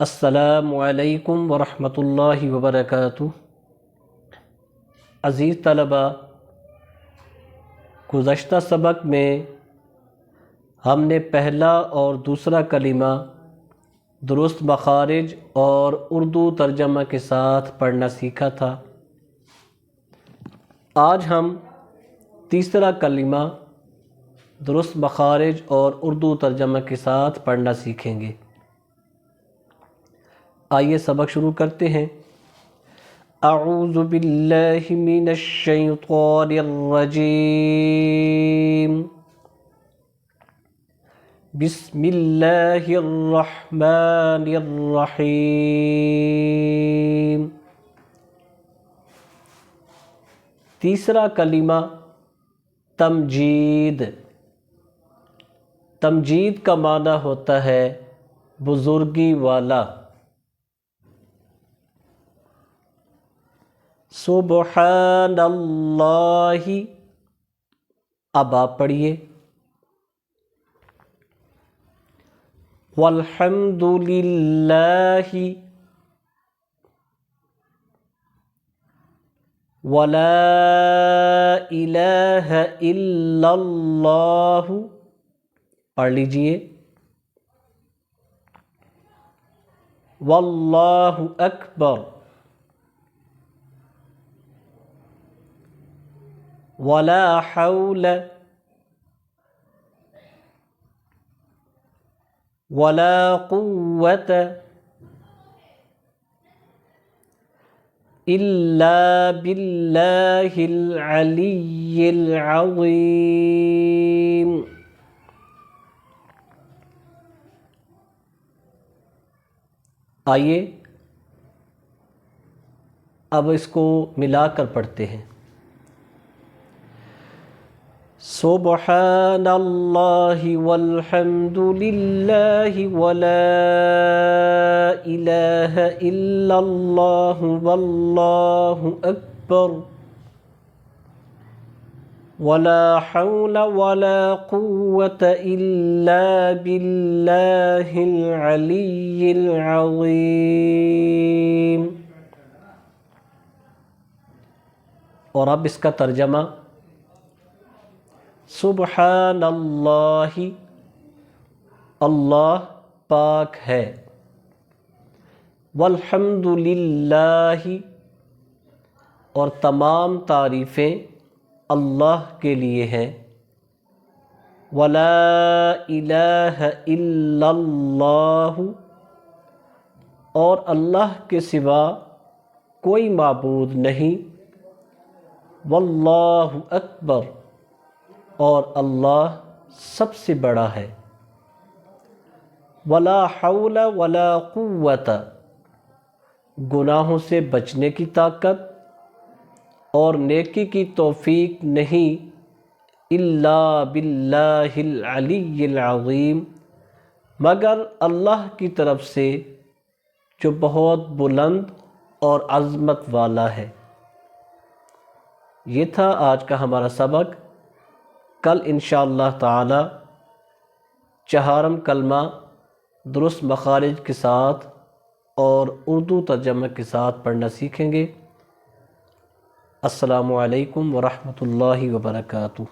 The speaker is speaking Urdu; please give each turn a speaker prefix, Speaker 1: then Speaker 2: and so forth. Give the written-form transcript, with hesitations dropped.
Speaker 1: السلام علیکم ورحمۃ اللہ وبرکاتہ۔ عزیز طلباء، گزشتہ سبق میں ہم نے پہلا اور دوسرا کلمہ درست مخارج اور اردو ترجمہ کے ساتھ پڑھنا سیکھا تھا۔ آج ہم تیسرا کلمہ درست مخارج اور اردو ترجمہ کے ساتھ پڑھنا سیکھیں گے۔ آئیے سبق شروع کرتے ہیں۔ اعوذ باللہ من الشیطان الرجیم، بسم اللہ الرحمن الرحیم۔ تیسرا کلمہ تمجید۔ تمجید کا معنی ہوتا ہے بزرگی والا۔ سبحان اللہ، اب آپ پڑھیے۔ والحمد للہ، ولا الہ الا اللہ، پڑھ لیجئے۔ واللہ اکبر، ولا حول ولا قوة إلا بالله العلي العظيم۔ آئیے اب اس کو ملا کر پڑھتے ہیں۔ سبحان اللہ والحمد للہ ولا الہ الا اللہ واللہ اکبر، ولا حول ولا قوة الا باللہ العلی العظیم۔ اور اب اس کا ترجمہ۔ سبحان اللہ، اللہ پاک ہے۔ والحمد للہ، اور تمام تعریفیں اللہ کے لیے ہیں۔ ولا الہ الا اللہ، اور اللہ کے سوا کوئی معبود نہیں۔ واللہ اکبر، اور اللہ سب سے بڑا ہے۔ ولا حول ولا قوت، گناہوں سے بچنے کی طاقت اور نیکی کی توفیق نہیں، الا باللہ العلی العظیم، مگر اللہ کی طرف سے جو بہت بلند اور عظمت والا ہے۔ یہ تھا آج کا ہمارا سبق۔ کل انشاءاللہ تعالی چہارم کلمہ درست مخارج کے ساتھ اور اردو ترجمہ کے ساتھ پڑھنا سیکھیں گے۔ السلام علیکم ورحمۃ اللہ وبرکاتہ۔